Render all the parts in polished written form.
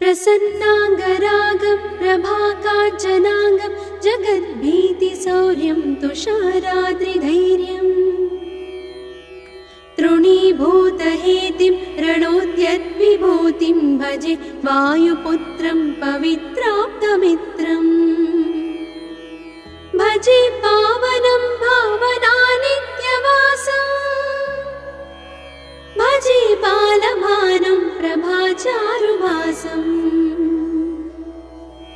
प्रसन्नाङ्गरागं प्रभाकाञ्चनाङ्गं जगद्भीतिशौर्यं तुषाराद्रिधैर्यम् तृणीभूतहेतिं रणोद्यद्विभूतिं भजे वायुपुत्रं पवित्राप्तमित्रम् भजे पावनं भावनानित्यवासम् भजे बालभानं प्रभाचारुभासम्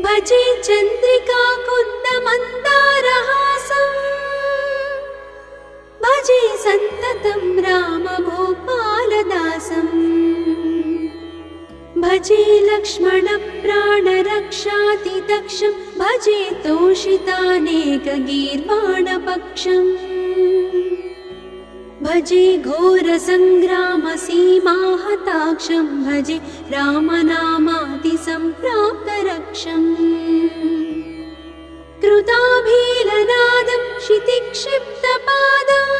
भजे चन्द्रिका कुन्दमन्दारहासम् भजे सन्ततं रामभूपालदासम् भजे लक्ष्मणप्राणरक्षातिदक्षं भजे तोषितानेकगीर्वाणपक्षम् भजे घोरसङ्ग्रामसीमाहताक्षं भजे रामनामातिसम्प्राप्तरक्षम् कृताभीलनादं क्षितिक्षिप्तपादम्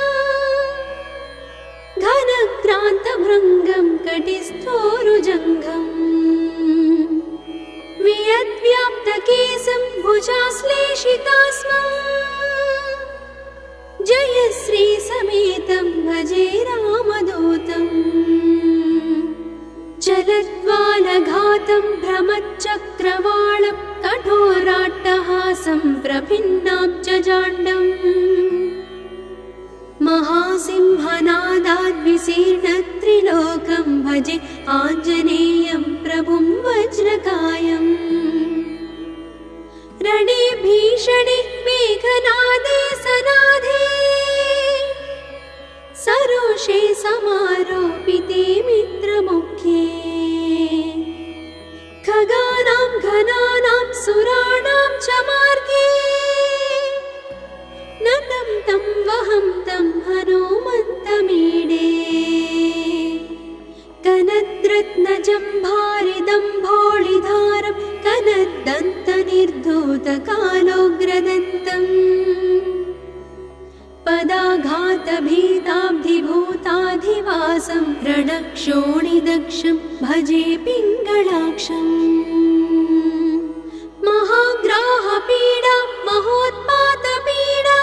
घनक्रान्तभृङ्गं कटिस्थोरुजङ्घम् वियद्व्याप्तकेशं भुजाश्लेषितास्मम् जयश्रीसमेतं भजे रामदूतम् चलद्वालघातं भ्रमच्चक्रवालं कठोराट्टहासं प्रभिन्नाब्जजाण्डम् महासिंहनादाद्विशीर्णत्रिलोकं भजे आञ्जनेयं प्रभुं वज्रकायम् रणे भीषणे मेघनादे सनादे सरोषे समारोपिते मित्रमुख्ये खगानां घनानां सुराणां च मार्गे नतं तं वहं तं हनुमन्तमीडे कनद्रत्नजम्भारिदम्भोळिधारं कनद्दन्तनिर्धूतकालोग्रदन्तम् पदाघातभीताब्धिभूताधिवासं रणक्षोणिदक्षं भजे पिङ्गळाक्षम् महाग्राहपीडा महोत्पातपीडा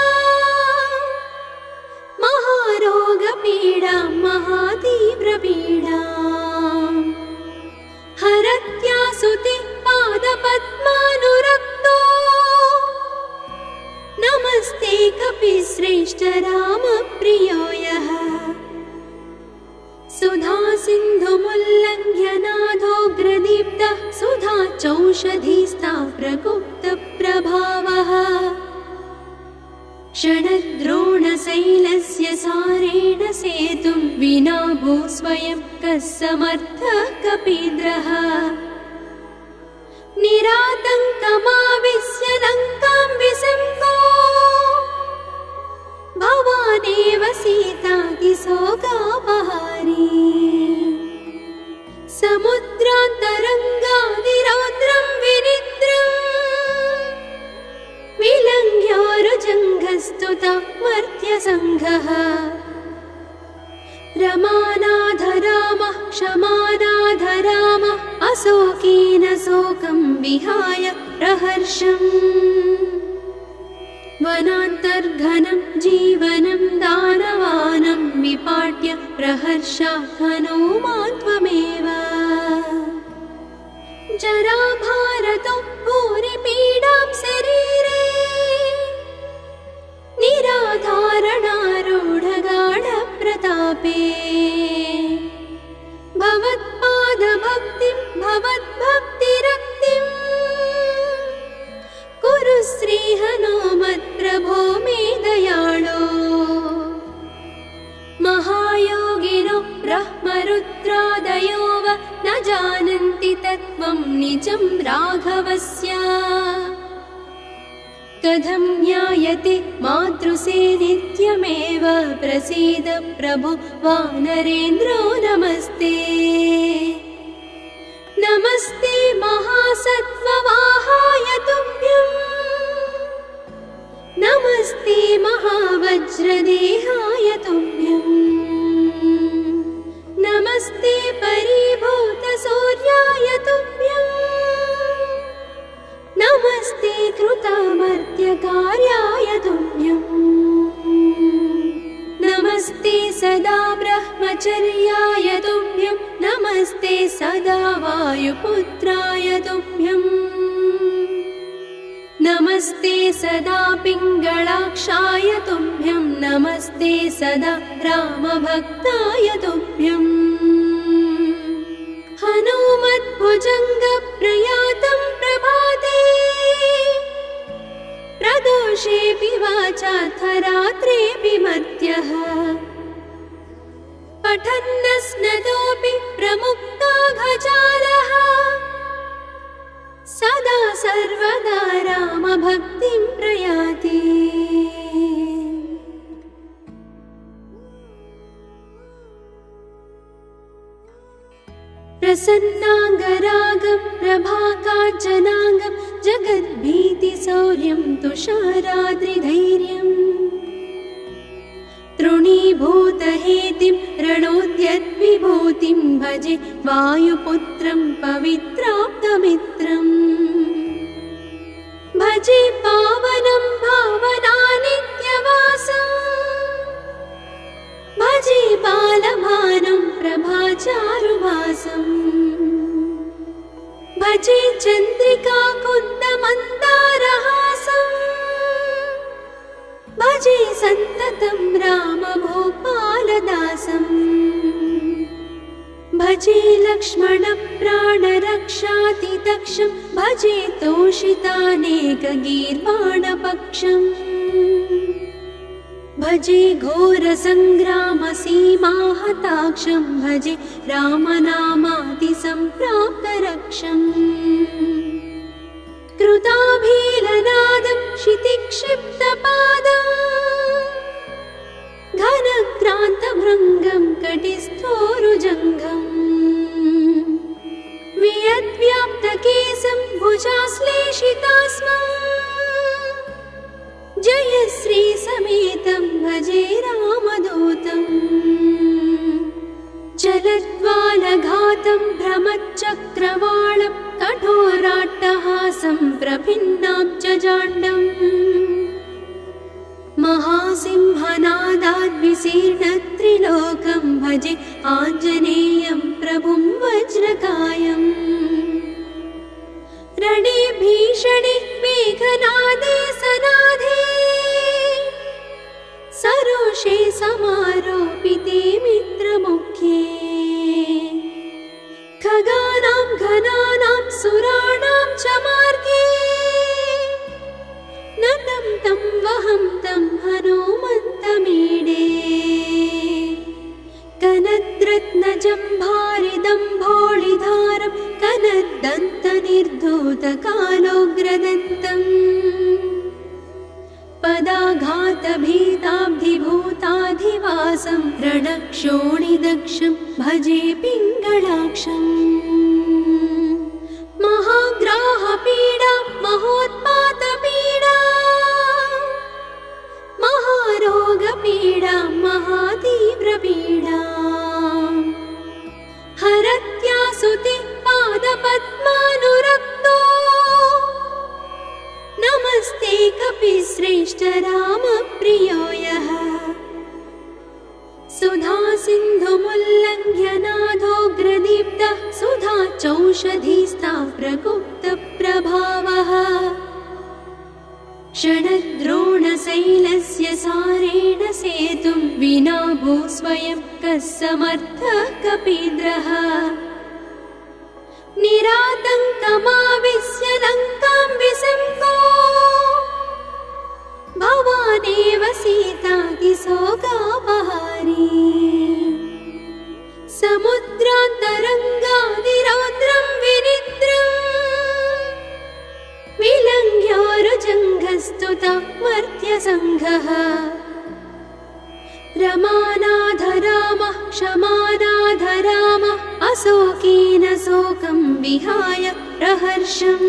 महारोगपीडा महातीव्रपीडा हरत्यासुते पादपद्मानुरक्तो नमस्ते कपिश्रेष्ठ रामप्रियो यः सुधासिन्धुमुल्लङ्घ्य नाथोग्रदीप्तः सुधा चौषधीस्ता प्रगुप्तप्रभावः षडद्रोणशैलस्य सारेण सेतुं विना भूस्वयं कः समर्थः कपीन्द्रः निरातङ्कमाविश्य लङ्कां विसङ्गो भवानेव सीतातिशोकापहारी समुद्रान्तरङ्गादिरौद्रं विनिद्रम् विलङ्घ्योरुजङ्घस्तुता मर्त्यसङ्घः रमानाथ रामः क्षमानाथ रामः अशोकेन शोकं विहाय प्रहर्षम् वनान्तर्घनं जीवनं दानवानं विपाट्य प्रहर्षात् हनुमान् त्वमेव जराभारतो भूरिपीडां शरीरे निराधारणारूढगाढप्रतापे भवत्पादभक्तिं भवद्भक्तिरक्तिं कुरु श्रीहनुमत्प्रभो मे दयाळो महायोगिनो ब्रह्मरुद्रादयो वा न जानन्ति तत्त्वं निजं राघवस्य कथं ज्ञायते मातृसे नित्यमेव प्रसीद प्रभो वानरेन्द्रो नमस्ते नमस्ते महासत्त्ववाहाय तुभ्यं नमस्ते महावज्रदेहाय तुभ्यं नमस्ते परिभूतसूर्याय तुभ्यम् नमस्ते सदा वायुपुत्राय तुभ्यम् नमस्ते सदा पिङ्गलाक्षाय तुभ्यं नमस्ते सदा रामभक्ताय तुभ्यम् हनुमद्भुजङ्गप्रयातं प्रभाते प्रदोषेऽपि वाचाथ रात्रेऽपि मर्त्यः पठन्नस्नतोऽपि प्रमुक्ताघजालः सदा सर्वदा रामभक्तिं प्रयाति प्रसन्नाङ्गरागं प्रभाकाञ्चनाङ्गं जगद्भीतिशौर्यं तुषाराद्रिधैर्यम् तृणीभूतहेतिं रणोद्यद्विभूतिं भजे वायुपुत्रं पवित्राप्तमित्रम् भजे पावनं भावनानित्यवासम् भजे बालभानुं प्रभाचारुभासम् भजे चन्द्रिका कुन्दमन्दारहासम् भजे सन्ततं रामभूपालदासम् भजे लक्ष्मणप्राणरक्षातिदक्षं भजे तोषितानेकगीर्वाणपक्षम् भजे घोरसङ्ग्रामसीमाहताक्षं भजे रामनामातिसम्प्राप्तरक्षम् कृताभीलनादं क्षितिक्षिप्तपादम् घनक्रान्तभृङ्गं कटिस्थोरुजङ्घम् वियद्व्याप्तकेशं भुजाश्लेषितास्मम् जयश्रीसमेतं भजे रामदूतम् चलद्वालघातं भ्रमच्चक्रवालं कठोराट्टहासं प्रभिन्नाब्जजाण्डम् महासिंहनादाद्विशीर्णत्रिलोकं भजे आञ्जनेयं प्रभुं वज्रकायम् रणे भीषणे मेघनादे सनाधे सरोषे समारोपिते मित्रमुख्ये खगानां घनानां सुराणां च मार्गे नतं तं वहं तं हनुमन्तमीडे कनद्रत्नजम्भारिदम्भोळिधारं कनद्दन्तनिर्धूतकालोग्रदन्तम् पदाघातभीताब्धिभूताधिवासं रणक्षोणिदक्षं भजे पिङ्गलाक्षम् महाग्राहपीडा महोत्पातपीडा महारोगपीडा महातीव्रपीडा हरत्यासुते पादपद्मानुरक्तो नमस्ते कपिश्रेष्ठ रामप्रियो यः सुधासिन्धुमुल्लङ्घ्य नाथोग्रदीप्तः सुधाचौषधीस्ता प्रगुप्तप्रभावः षडद्रोणशैलस्य सारेण सेतुं विना भूस्वयं कः समर्थः कपीन्द्रः निरातङ्कमाविश्य लङ्कां विसङ्को भवानेव सीतातिशोकापहारी समुद्रान्तरङ्गादिरौद्रं विनिद्रम् विलङ्घ्योरुजङ्घस्तुता मर्त्यसङ्घः रमानाथ रामः क्षमानाथ रामः अशोकेन शोकं विहाय प्रहर्षम्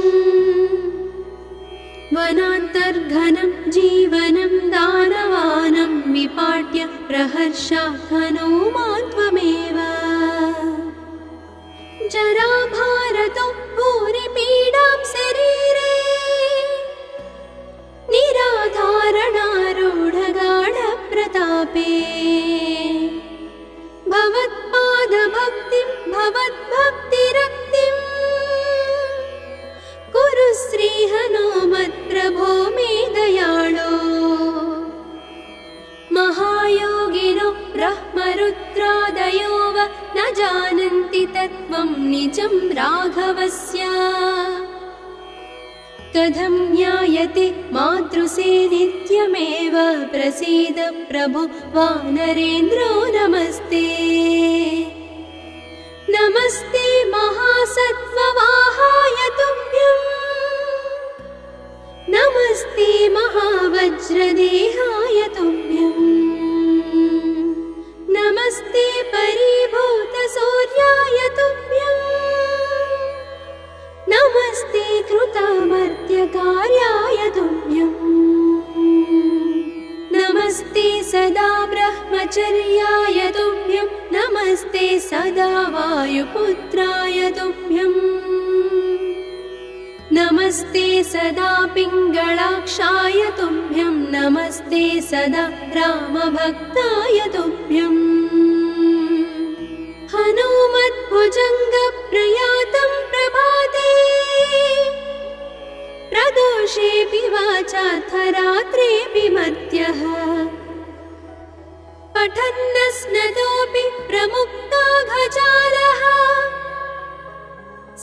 वनान्तर्घनं जीवनं दानवानं विपाट्य प्रहर्षात् हनुमान् त्वमेव जराभारतो भूरिपीडां शरीरे निराधारणारूढगाढप्रतापे भवत्पादभक्तिं भवत् निजं राघवस्य कथं ज्ञायते मातृसे नित्यमेव प्रसीद प्रभो वानरेन्द्रो नमस्ते नमस्ते महासत्त्ववाहाय तुभ्यं नमस्ते महावज्रदेहाय तुभ्यं नमस्ते परिभूतसूर्याय तुभ्यं नमस्ते कृतामर्त्यकार्याय तुभ्यं नमस्ते सदा ब्रह्मचर्याय तुभ्यं नमस्ते सदा वायुपुत्राय तुभ्यं नमस्ते सदा पिङ्गळाक्षाय तुभ्यं नमस्ते सदा रामभक्ताय तुभ्यं हनुमद्भुजङ्गप्रयातं प्रभाते प्रदोषेऽपि वाचार्थरात्रेऽपि मर्त्यः पठन्नस्नतोऽपि प्रमुक्ताघजालः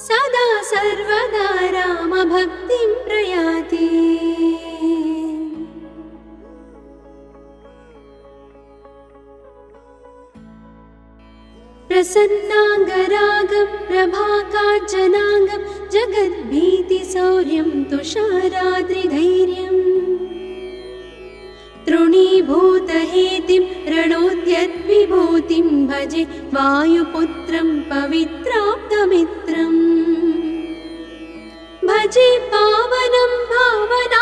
सदा सर्वदा रामभक्तिं प्रयाति प्रसन्नाङ्गरागं प्रभाकाञ्चनाङ्गं जगद्भीतिशौर्यं तुषाराद्रिधैर्यम् तृणीभूतहेतिं रणोद्यद्विभूतिं भजे वायुपुत्रं पवित्राप्तमित्रम् भजे पावनं भावनानित्यवासम्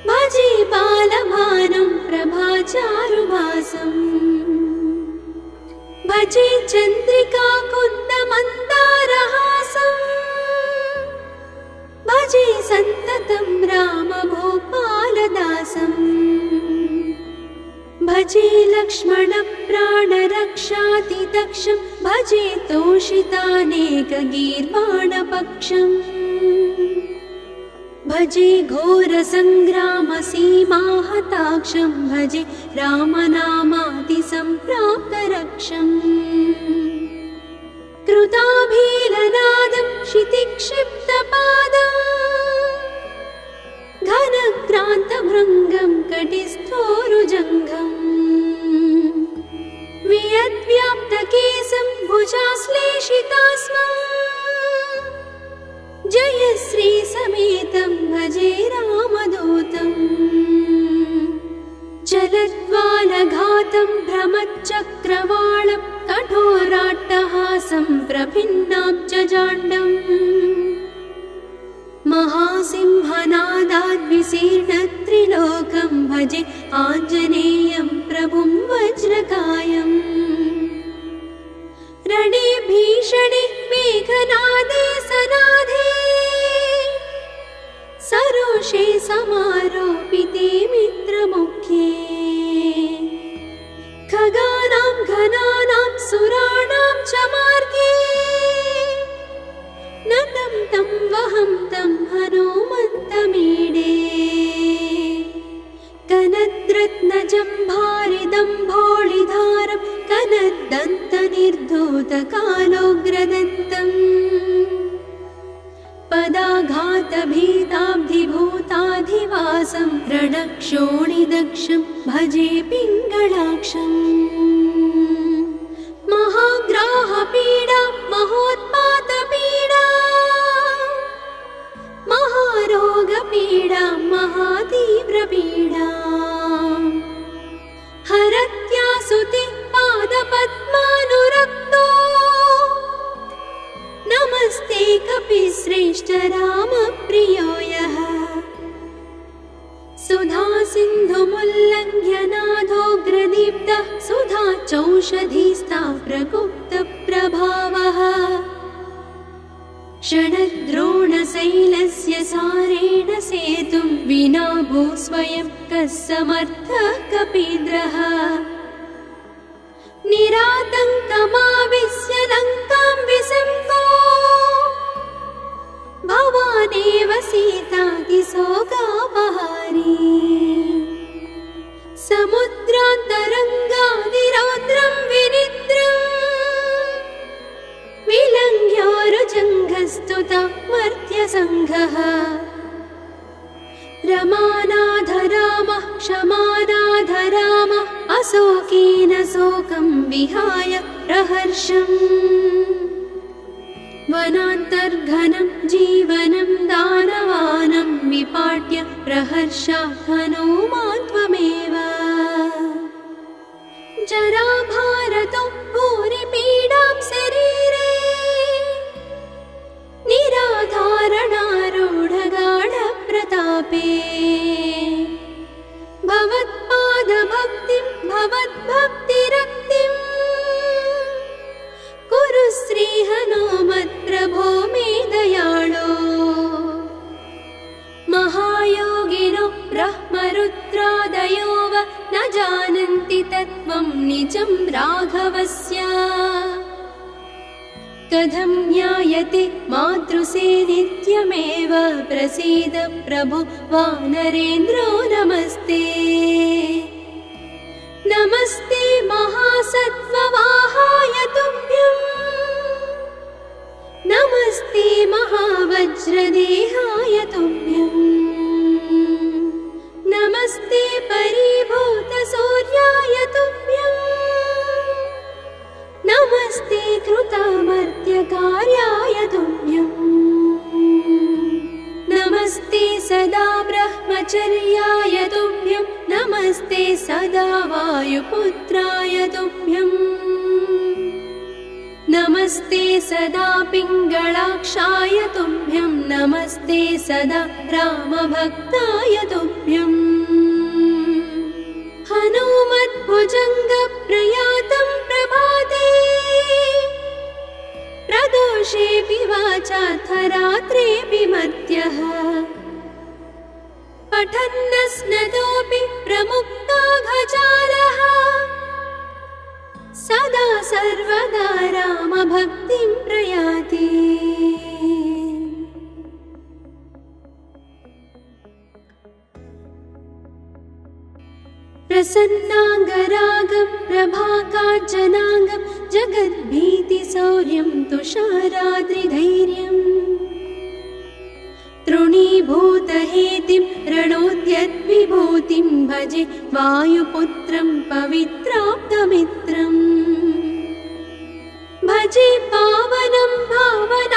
भजे बालभानुं प्रभाचारुभासम् भजे चन्द्रिकाकुन्दमन्दारहासम् भजे सन्ततं रामभूपालदासम् भजे लक्ष्मणप्राणरक्षातिदक्षं भजे तोषितानेकगीर्वाणपक्षम् भजे घोरसङ्ग्रामसीमाहताक्षं भजे रामनामातिसम्प्राप्तरक्षम् कृताभीलनादं क्षितिक्षिप्तपादम् घनक्रान्तभृङ्गं कटिस्थोरुजङ्घम् वियद्व्याप्तकेशं भुजाश्लेषितास्मम् जयश्रीसमेतं भजे रामदूतम् चलद्वालघातं भ्रमच्चक्रवालं कठोराट्टहासं प्रभिन्नाब्जजाण्डम् महासिंहनादाद्विशीर्णत्रिलोकं भजे आञ्जनेयं प्रभुं वज्रकायम् रणे भीषणे मेघनादे सनादे सरोषे समारोपिते मित्रमुख्ये खगानां घनानां सुराणां च मार्गे नतं तं वहं तं हनुमन्तमीडे कनद्रत्नजम्भारिदम्भोळिधारं कनद्दन्तनिर्धूतकालोग्रदन्तम् पदाघातभीताब्धिभूताधिवासं रणक्षोणिदक्षं भजे पिङ्गळाक्षम् महाग्राहपीडा महोत्पातपीडा महारोगपीडा महातीव्रपीडा हरत्यासुते पादपद्मानुरक्तो नमस्ते कपिश्रेष्ठ रामप्रियो यः सुधा सिन्धुमुल्लङ्घ्य नाथोग्रदीप्तः सुधा चौषधीस्ता प्रगुप्तप्रभावः षडद्रोणशैलस्य सारेण सेतुं विना भूस्वयं कः समर्थः कपीन्द्रः निरातङ्कमाविश्य लङ्कां विसम्पो भवानेव सीतातिशोकापहारी समुद्रान्तरङ्गादिरौद्रं विनिद्रम् प्रस्तुता मर्त्यसङ्घः रमानाथ रामः क्षमानाथ रामः अशोकेन शोकं विहाय प्रहर्षम् वनान्तर्घनं जीवनं दानवानं विपाट्य प्रहर्षात् हनूमान् त्वमेव जराभारतो भूरिपीडां शरीरे निराधारणारूढगाढप्रतापे भवत्पादभक्तिं भवद्भक्तिरक्तिं कुरु श्रीहनुमत्प्रभो मे दयाळो महायोगिनो ब्रह्मरुद्रादयो वा न जानन्ति तत्त्वं निजं राघवस्य कथं ज्ञायते मातृसे नित्यमेव प्रसीद प्रभो वानरेन्द्रो नमस्ते नमस्ते महासत्त्ववाहाय तुभ्यं नमस्ते महावज्रदेहाय तुभ्यं नमस्ते परिभूतसूर्याय तुभ्यं नमस्ते कृतामर्त्यकार्याय तुभ्यं नमस्ते सदा ब्रह्मचर्याय तुभ्यं नमस्ते सदा वायुपुत्राय तुभ्यं नमस्ते सदा पिङ्गळाक्षाय तुभ्यं नमस्ते सदा रामभक्ताय तुभ्यं हनुमद्भुजङ्गप्रयातं प्रभाते प्रदोषेऽपि वाचाथ रात्रेऽपि मर्त्यः पठन्नस्नतोऽपि प्रमुक्ताघजालः सदा सर्वदा रामभक्तिं प्रयाति प्रसन्नाङ्गरागं प्रभाकाञ्चनाङ्गं जगद्भीतिशौर्यं तुषाराद्रिधैर्यम् तृणीभूतहेतिं रणोद्यद्विभूतिं भजे वायुपुत्रं पवित्राप्तमित्रम् भजे पावनं भावनानित्यवासम्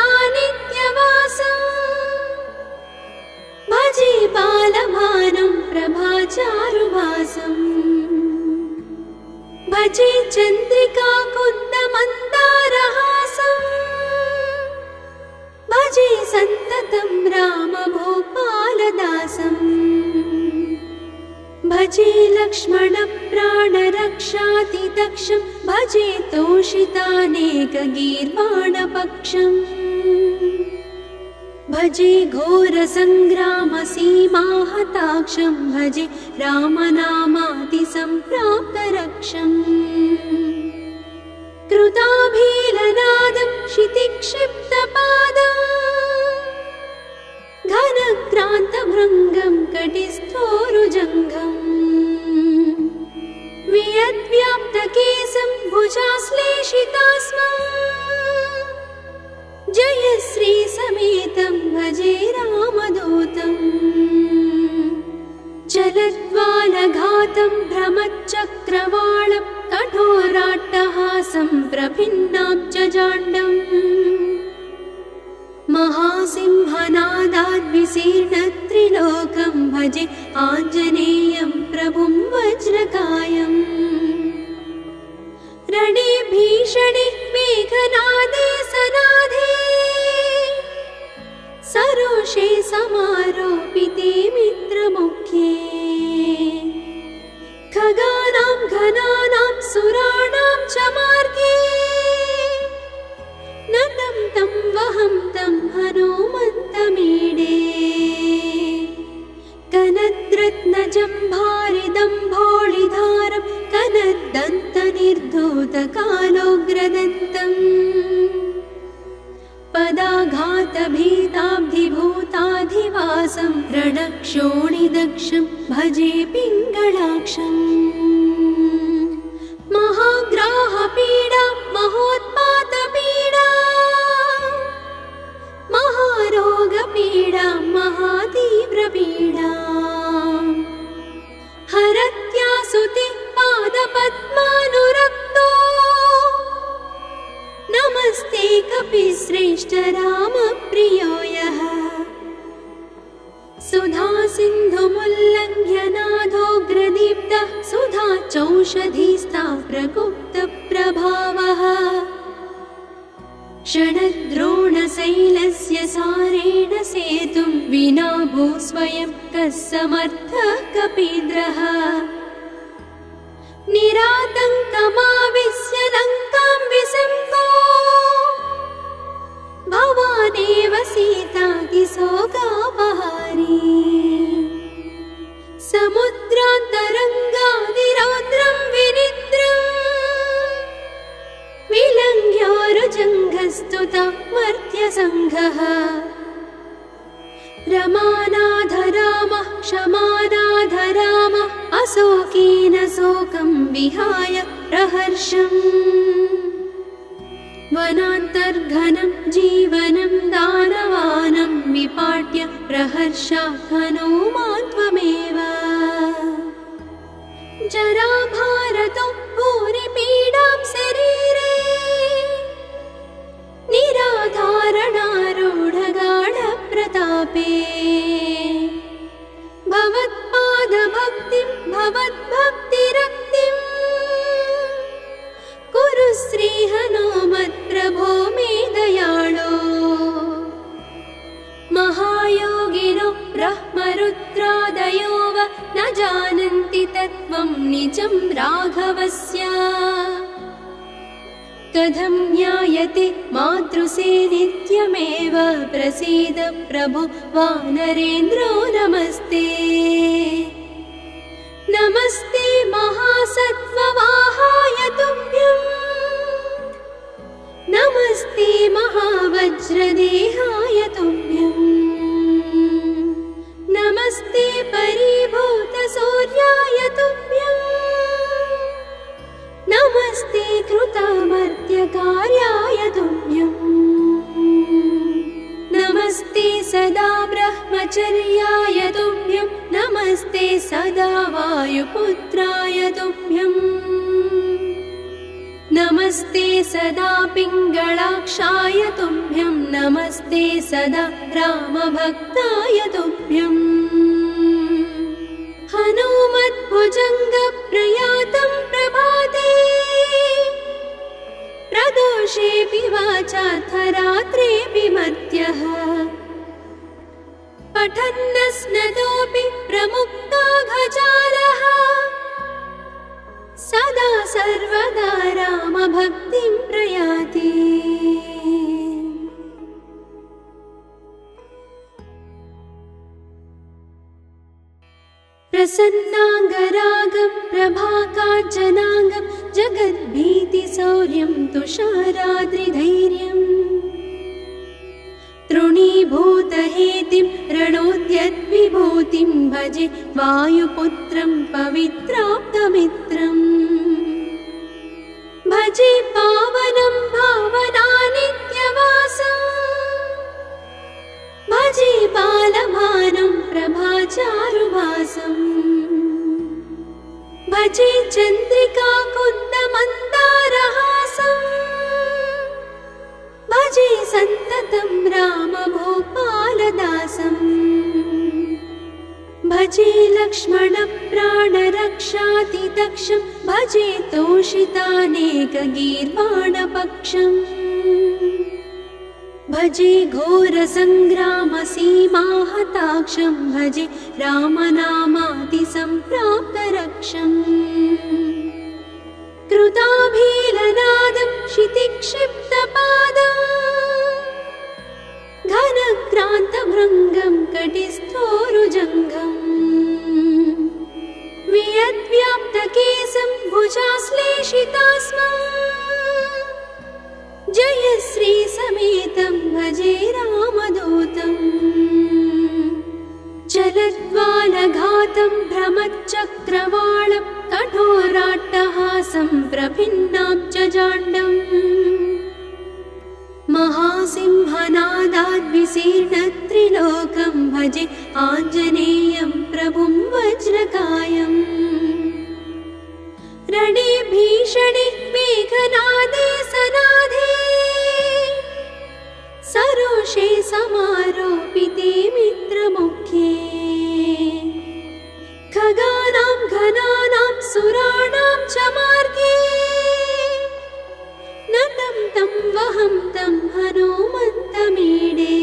भजे बालभानं प्रभाचारुभासम् भजे चन्द्रिका कुन्दमन्दारहासम् भजे सन्ततं रामभूपालदासम् भजे लक्ष्मणप्राणरक्षातिदक्षं भजे तोषितानेकगीर्वाणपक्षम् भजे घोरसङ्ग्रामसीमाहताक्षं भजे रामनामातिसम्प्राप्तरक्षम् कृताभीलनादं क्षितिक्षिप्तपादम् घनक्रान्तभृङ्गं कटिस्थोरुजङ्घम् वियद्व्याप्तकेशं भुजाश्लेषितास्मम् जय श्रीसमेतं भजे रामदूतम् चलद्वालघातं भ्रमच्चक्रवालं कठोराट्टहासं प्रभिन्नाब्जजाण्डम् महासिंहनादाद्विशीर्णत्रिलोकं भजे आञ्जनेयं प्रभुं वज्रकायम् रणे भीषणे मेघनादे सनादे सरोषे समारोपिते मित्रमुख्ये खगानां घनानां सुराणां च मार्गे नतं तं वहं तं हनुमन्तमीडे कनद्रत्नजम्भारिदम्भोळिधारं कनद्दन्तनिर्धूतकालोग्रदन्तम् पदाघातभीताब्धिभूताधिवासं रणक्षोणिदक्षं भजे पिङ्गळाक्षम् महाग्राहपीडा महोत्पातपीडा सर्वेऽपि श्रेष्ठ रामप्रियो यः सुधा सिन्धुमुल्लङ्घ्य नादोग्रदीप्तः सुधा चौषधीस्ता प्रगुप्तप्रभावः षडद्रोणशैलस्य सारेण सेतुं विना भू स्वयं कः समर्थः कपीन्द्रः निरातङ्कमाविश्य लङ्कां विसम्पो भवानेव सीतातिशोकापहारी समुद्रान्तरङ्गादिरौद्रं विनिद्रम् विलङ्घ्योरुजङ्घस्तुता मर्त्यसङ्घः रमानाथ रामः क्षमानाथ रामः अशोकेन शोकं विहाय प्रहर्षम् वनान्तर्घनं जीवनं दानवानं विपाट्य प्रहर्षात् हनूमान् त्वमेव जराभारतो भूरिपीडां शरीरे निराधारणारूढगाढप्रतापे भवत्पादभक्तिं भवद्भक्तिरक्तिं कुरु श्रीहनुमत्प्रभो मे दयाळो महायोगिनो ब्रह्मरुद्रादयो वा न जानन्ति तत्त्वं निजं राघवस्य कथं ज्ञायते मातृसेनित्यमेव प्रसीद प्रभो वानरेन्द्रो नमस्ते नमस्ते महासत्त्ववाहाय तुभ्यं नमस्ते महावज्रदेहाय तुभ्यं नमस्ते परिभूतसूर्याय तुभ्यं नमस्ते कृतामर्त्यकार्याय तुभ्यं नमस्ते सदा ब्रह्मचर्याय तुभ्यं नमस्ते सदा वायुपुत्राय तुभ्यं नमस्ते सदा पिङ्गळाक्षाय तुभ्यं नमस्ते सदा रामभक्ताय तुभ्यं हनुमद्भुजङ्गप्रयातं प्रभाते प्रदोषेऽपि वाचार्थरात्रेऽपि मर्त्यः पठन्नस्नतोऽपि प्रमुक्ताघजालः सदा सर्वदा रामभक्तिं प्रयाति प्रसन्नाङ्गरागं प्रभाकाञ्चनाङ्गं जगद्भीतिशौर्यं तुषाराद्रिधैर्यम् तृणीभूतहेतिं रणोद्यद्विभूतिं भजे वायुपुत्रं पवित्राप्तमित्रम् भजे पावनं भावनानित्यवासम् भजे बालभानुं प्रभाचारुभासम् भजे चन्द्रिका कुन्दमन्दारहासम् भजे सन्ततं रामभूपालदासम् भजे लक्ष्मणप्राणरक्षातिदक्षं भजे तोषितानेकगीर्वाणपक्षम् भजे घोरसङ्ग्रामसीमाहताक्षं भजे रामनामातिसम्प्राप्तरक्षम् कृताभीलनादं क्षितिक्षिप्तपादम् घनक्रान्तभृङ्गं कटिस्थोरुजङ्घम् वियद्व्याप्तकेशं भुजाश्लेषितास्मम् जयश्री समेतं भजे रामदूतम् चलद्वालघातं भ्रमच्चक्रवालं कठोराट्टहासं प्रभिन्नाब्जजाण्डम् महासिंहनादाद्विशीर्णत्रिलोकं भजे आञ्जनेयं प्रभुं वज्रकायम् रणे भीषणे मेघनादे सनादे पाशे समारोपिते मित्रमुख्ये खगानां घनानां सुराणां च मार्गे नतं तं वहं तं हनुमन्तमीडे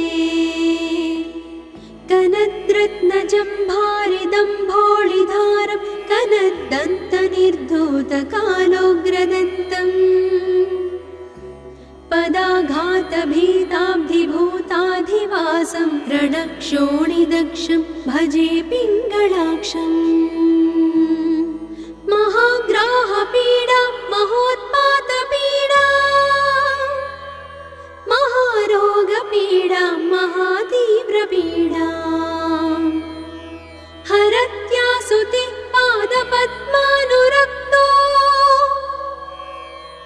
कनद्रत्नजम्भारिदम्भोळिधारं कनद्दन्तनिर्धूतकालोग्रदन्तम् पदाघातभीताब्धिभूताधिवासं रणक्षोणिदक्षं भजे पिङ्गळाक्षम् महाग्राहपीडा महोत्पातपीडा महारोगपीडा महातीव्रपीडा हरत्यासुते पादपद्मानुरक्तो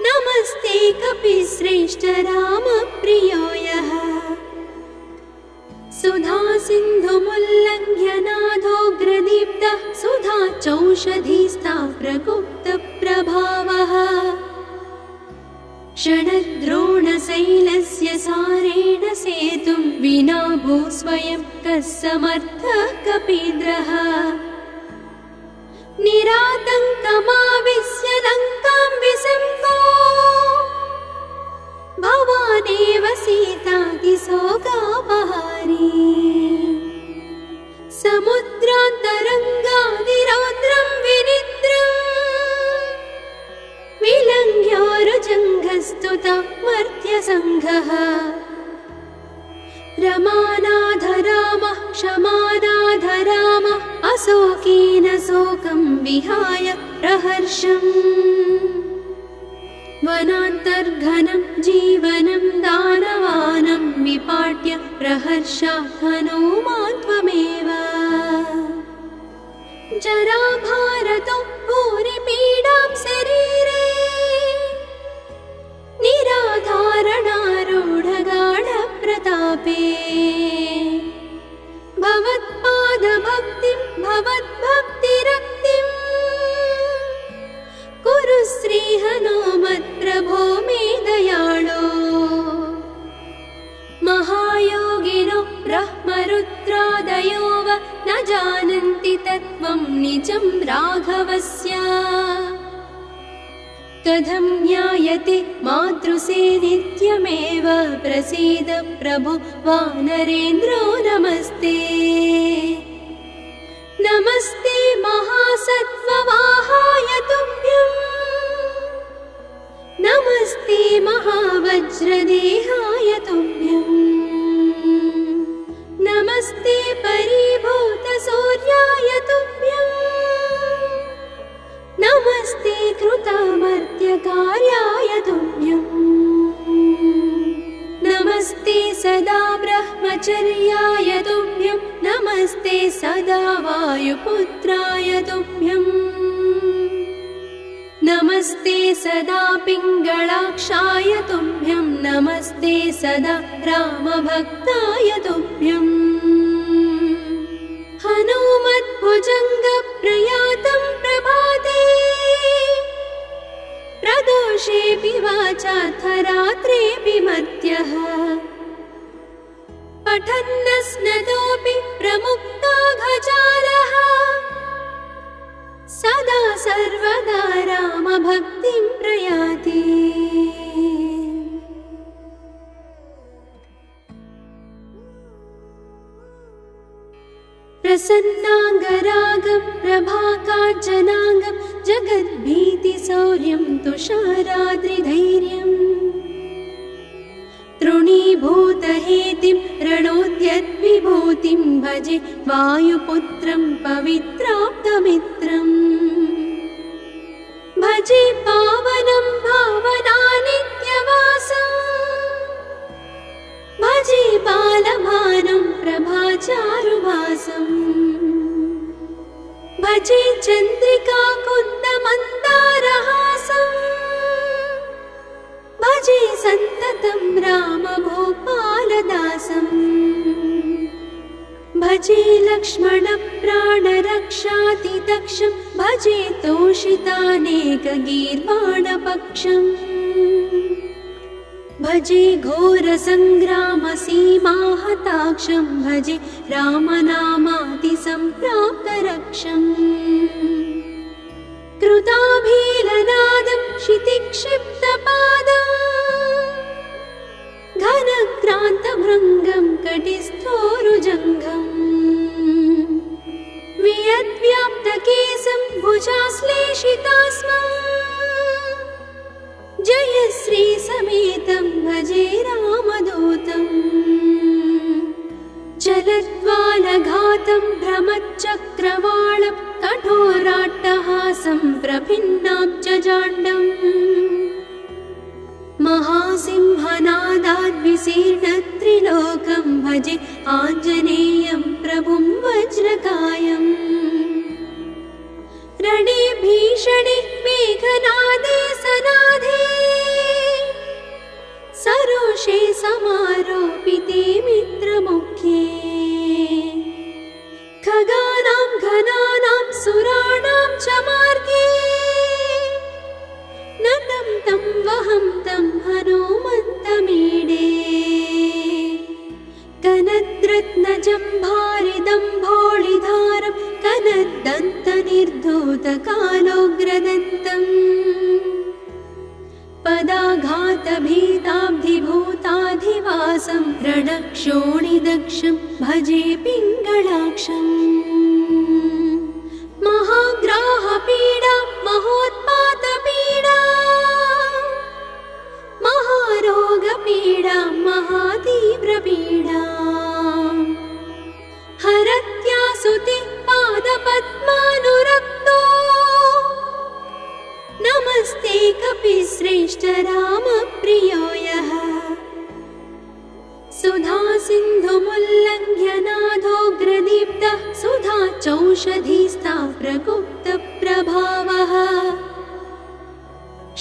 नमस्ते कपिश्रेष्ठ रामप्रियो यः सुधा सिन्धुमुल्लङ्घ्य नाथोग्रदीप्तः सुधा चौषधीस्था प्रगुप्तप्रभावः षडद्रोणशैलस्य सारेण सेतुं विना भूस्वयं कः समर्थः कपीन्द्रः निरातङ्कमाविश्य लङ्कां विसङ्गो भवानेव सीतातिशोकापहारी समुद्रान्तरङ्गादिरौद्रं विनिद्रम् विलङ्घ्योरुजङ्घस्तुता मर्त्यसङ्घः रमानाधरामः क्षमानाधरामः अशोकेन शोकं विहाय प्रहर्षम् वनान्तर्घनं जीवनं दानवानं विपाट्य प्रहर्षात् हनुमान् त्वमेव जराभारतो भूरिपीडां शरीरे निराधारणारूढगाढप्रतापे भवत्पादभक्तिं भवद्भक्तिरक्तिं कुरु श्रीहनुमत्प्रभो मे दयाळो महायोगिनो ब्रह्मरुद्रादयो वा न जानन्ति तत्त्वं निजं राघवस्य कथं ज्ञायते मातृसे नित्यमेव प्रसीद प्रभो वानरेन्द्रो नमस्ते नमस्ते महासत्त्ववाहाय तुभ्यं नमस्ते महावज्रदेहाय तुभ्यं नमस्ते परिभूतसूर्याय तुभ्यं नमस्ते कृतामर्त्यकार्याय तुभ्यं नमस्ते सदा ब्रह्मचर्याय तुभ्यं नमस्ते सदा वायुपुत्राय तुभ्यं नमस्ते सदा पिङ्गळाक्षाय तुभ्यं नमस्ते सदा रामभक्ताय तुभ्यं हनुमद्भुजङ्गप्रयातं प्रभाते प्रदोषेऽपि वाचाथ रात्रेऽपि मर्त्यः पठन्नस्नतोऽपि प्रमुक्ताघजालः सदा सर्वदा रामभक्तिं प्रयाति प्रसन्नाङ्गरागं प्रभाकाञ्चनाङ्गं जगद्भीतिशौर्यं तुषाराद्रिधैर्यम् तृणीभूतहेतिं रणोद्यद्विभूतिं भजे वायुपुत्रं पवित्राप्तमित्रम् भजे पावनं भावनानित्यवासम् भजे बालभानुं प्रभाचारुभासम् भजे चन्द्रिका कुन्दमन्दारहासम् भजे सन्ततं रामभूपालदासम् भजे लक्ष्मणप्राणरक्षातिदक्षं भजे तोषितानेकगीर्वाणपक्षम् भजे घोरसङ्ग्रामसीमाहताक्षं भजे रामनामातिसम्प्राप्तरक्षम् कृताभीलनादं क्षितिक्षिप्तपादम् घनक्रान्तभृङ्गं कटिस्थोरुजङ्घम् वियद्व्याप्तकेशं भुजाश्लेषितास्मम् जयश्रीसमेतं भजे रामदूतम् चलद्वालघातं भ्रमच्चक्रवालं कठोराट्टहासं प्रभिन्नाब्जजाण्डम् महासिंहनादाद्विशीर्णत्रिलोकं भजे आञ्जनेयं प्रभुं वज्रकायम् रणे भीषणे मेघनादे सनादे सरोषे समारोपिते मित्रमुख्ये खगानां घनानां सुराणां च मार्गे नतं तं वहं तं हनुमन्तमीडे कनद्रत्नजम्भारिदम्भोळिधारं कनद्दन्तनिर्धूतकालोग्रदन्तम् पदाघातभीताब्धिभूताधिवासं रणक्षोणिदक्षं भजे पिङ्गळाक्षम् महाग्राहपीडा महोत्पातपीडा महारोगपीडा महातीव्रपीडा हरत्यासुते पादपद्मानुरक्तो नमस्ते कपिश्रेष्ठ रामप्रियो यः सुधासिन्धुमुल्लङ्घ्य नाथोग्रदीप्तः सुधाचौषधीस्ता प्रगुप्तप्रभावः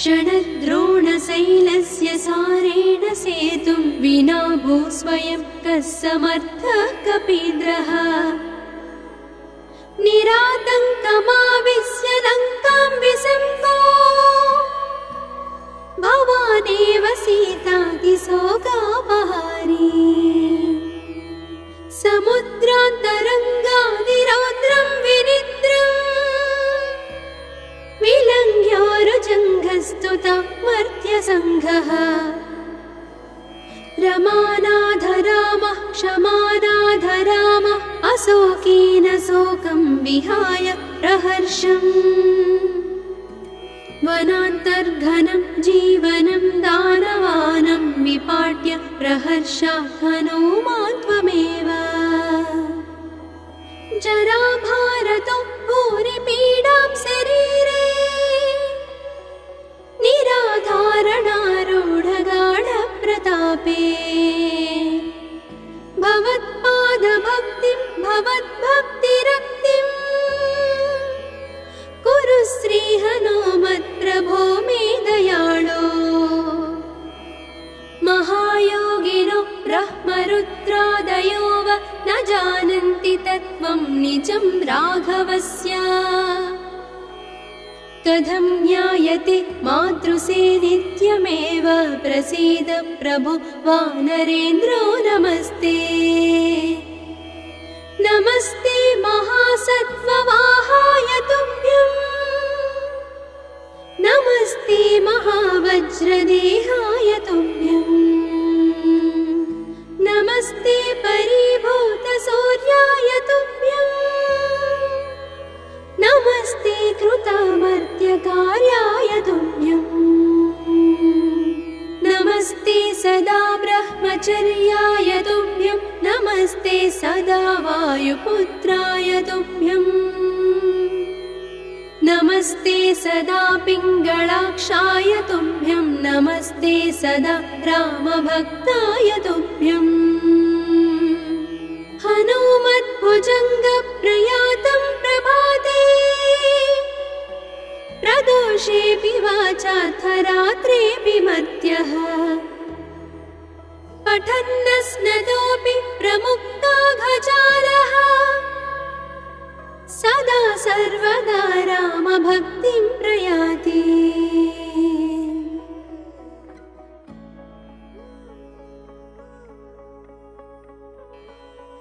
षडद्रोणशैलस्य सारेण सेतुं विना भूस्वयं कः समर्थः कपीन्द्रः निरातङ्कमाविश्य लङ्कां विसङ्गो भवानेव सीतातिशोकापहारी समुद्रान्तरङ्गादिरौद्रं विनिद्रम् विलङ्घ्योरुजङ्घस्तुता मर्त्यसङ्घः रमानाथ रामः क्षमानाथ रामः अशोकेन शोकं विहाय प्रहर्षम् वनान्तर्घनं जीवनं दानवानं विपाट्य प्रहर्षात् हनुमान् त्वमेव जराभारतो भूरिपीडां शरीरे निराधारणारूढगाढप्रतापे भवत्पादभक्तिं भवद्भक्तिरक्तिं कुरु श्रीहनुमत्प्रभो मे दयाळो महायोगिनो ब्रह्मरुद्रादयो वा न जानन्ति तत्त्वं निजं राघवस्य कथं ज्ञायते मातृसे नित्यमेव प्रसीद प्रभो वानरेन्द्रो नमस्ते नमस्ते महासत्त्ववाहाय तुभ्यं नमस्ते महावज्रदेहाय तुभ्यं नमस्ते परिभूतसूर्याय तुभ्यं नमस्ते कृतामर्त्यकार्याय तुभ्यं नमस्ते सदा ब्रह्मचर्याय तुभ्यं नमस्ते सदा वायुपुत्राय तुभ्यं नमस्ते सदा पिङ्गळाक्षाय तुभ्यं नमस्ते सदा रामभक्ताय तुभ्यं हनुमद्भुजङ्गप्रयातं प्रभाते प्रदोषेऽपि वाचाथ रात्रेऽपि मर्त्यः पठन्नस्नतोऽपि प्रमुक्ताघजालः सदा सर्वदा रामभक्तिं प्रयाति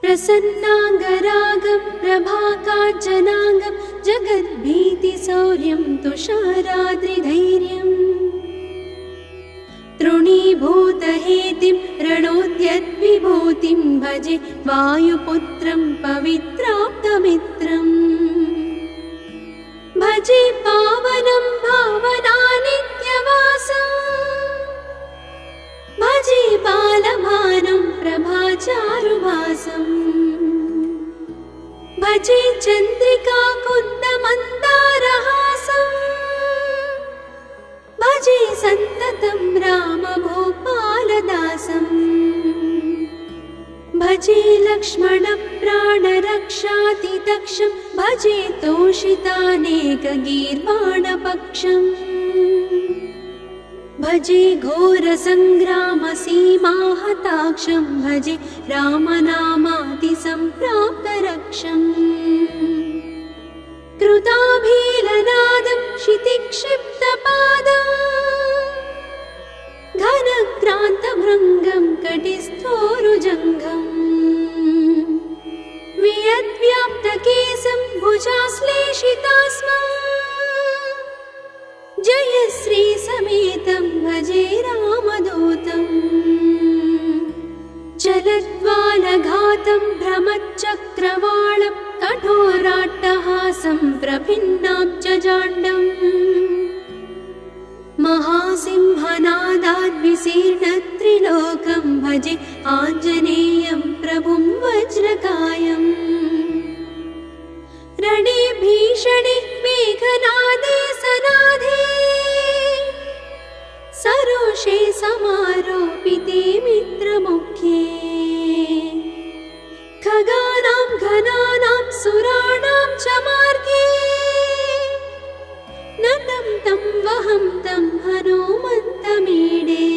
प्रसन्नाङ्गरागं प्रभाकाञ्चनाङ्गं जगद्भीतिशौर्यं तुषाराद्रिधैर्यम् तृणीभूतहेतिं रणोद्यद्विभूतिं भजे वायुपुत्रं पवित्राप्तमित्रम् भजे पावनं भावनानित्यवासम् भजे बालभानुं प्रभाचारुभासम् भजे चन्द्रिका कुन्दमन्दारहासम् भजे सन्ततं रामभूपालदासम् भजे लक्ष्मणप्राणरक्षातिदक्षं भजे तोषितानेकगीर्वाणपक्षम् भजे घोरसङ्ग्रामसीमाहताक्षं भजे रामनामातिसम्प्राप्तरक्षम् कृताभीलनादं क्षितिक्षिप्तपादम् घनक्रान्तभृङ्गं कटिस्थोरुजङ्घम् वियद्व्याप्तकेशं भुजाश्लेषितास्मम् जयश्रीसमेतं भजे रामदूतम् चलद्वालघातं भ्रमच्चक्रवालं कठोराट्टहासं प्रभिन्नाब्जजाण्डम् महासिंहनादाद्विशीर्णत्रिलोकं भजे आञ्जनेयं प्रभुं वज्रकायम् रणे भीषणे मेघनादे सनाधे सरोषे समारोपिते मित्रमुख्ये खगानां घनानां सुराणां च मार्गे नतं तं वहं तं हनुमन्तमीडे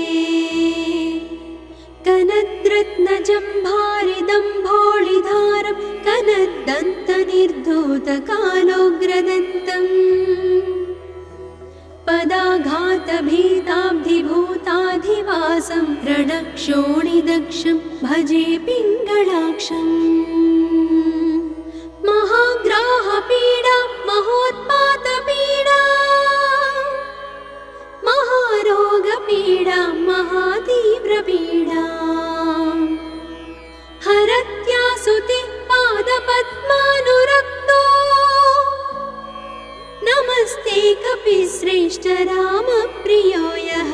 कनद्रत्नजम्भारिदम्भोळिधारं कनद्दन्तनिर्धूतकालोग्रदन्तम् पदाघातभीताब्धिभूताधिवासं रणक्षोणिदक्षं भजे पिङ्गळाक्षम् महाग्राहपीडा महोत्पातपीडा महारोगपीडा महातीव्रपीडा हरत्यासुते पादपद्मानुरक्तो नमस्ते कपिश्रेष्ठ रामप्रियो यः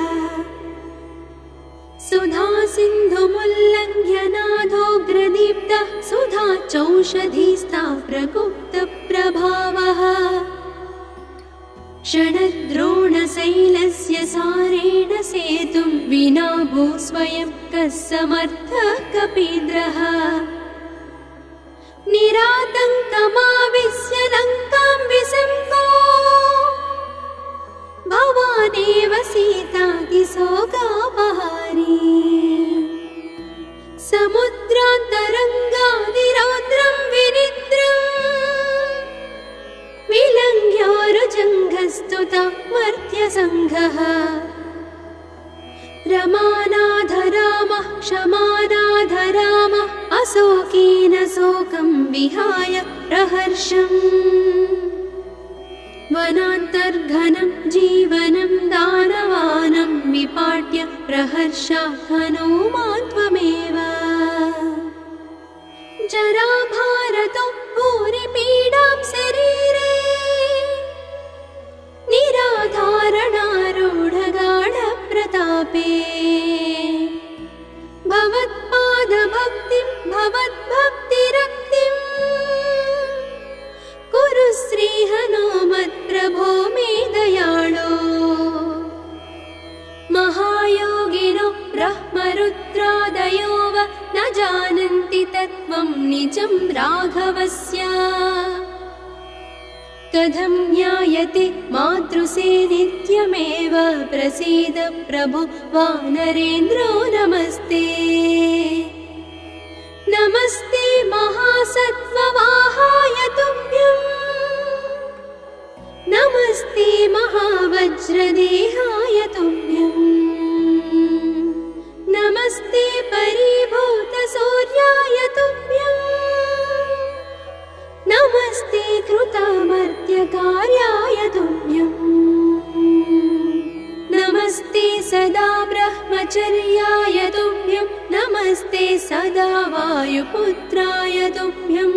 सुधासिन्धुमुल्लङ्घ्य नाथोग्रदीप्तः सुधाचौषधीस्ता प्रगुप्तप्रभावः षडद्रोणशैलस्य सारेण सेतुं विना भूस्वयं कः समर्थः कपीन्द्रः निरातङ्कमाविश्य लङ्कां विसम्पो भवानेव सीतातिशोकापहारी समुद्रान्तरङ्गादिरौद्रं विनिद्रम् विलङ्घ्योरुजङ्घस्तुता मर्त्यसङ्घः रमानाथ रामः क्षमानाथ रामः अशोकेन शोकं विहाय प्रहर्षम् वनान्तर्घनं जीवनं दानवानं विपाट्य प्रहर्षात् हनुमान् त्वमेव जराभारतो भूरिपीडां शरीरे निराधारणारूढगाढप्रतापे भवत्पादभक्तिं भवद्भक्तिरक्तिं कुरु श्रीहनुमत्प्रभो मे दयाळो महायोगिनो ब्रह्मरुद्रादयो वा न जानन्ति तत्त्वं निजं राघवस्य कथं ज्ञायते मातृसे नित्यमेव प्रसीद प्रभो वानरेन्द्रो नमस्ते नमस्ते महासत्त्ववाहाय तुभ्यं नमस्ते महावज्रदेहाय तुभ्यं नमस्ते परिभूतसूर्याय तुभ्यम् सदा वायुपुत्राय तुभ्यम्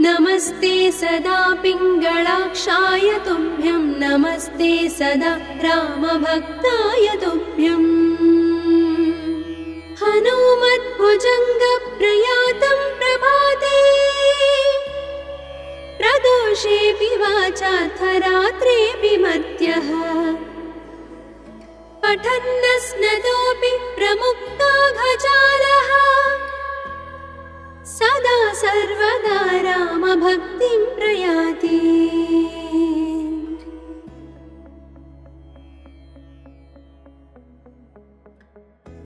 नमस्ते सदा पिङ्गलाक्षाय तुभ्यं नमस्ते सदा रामभक्ताय तुभ्यम् हनुमद्भुजङ्गप्रयातं प्रभाते प्रदोषेऽपि वाचाथ रात्रेऽपि मर्त्यः पठन्नस्नतोऽपि प्रमुक्ताघजालः सदा सर्वदा रामभक्तिं प्रयाति।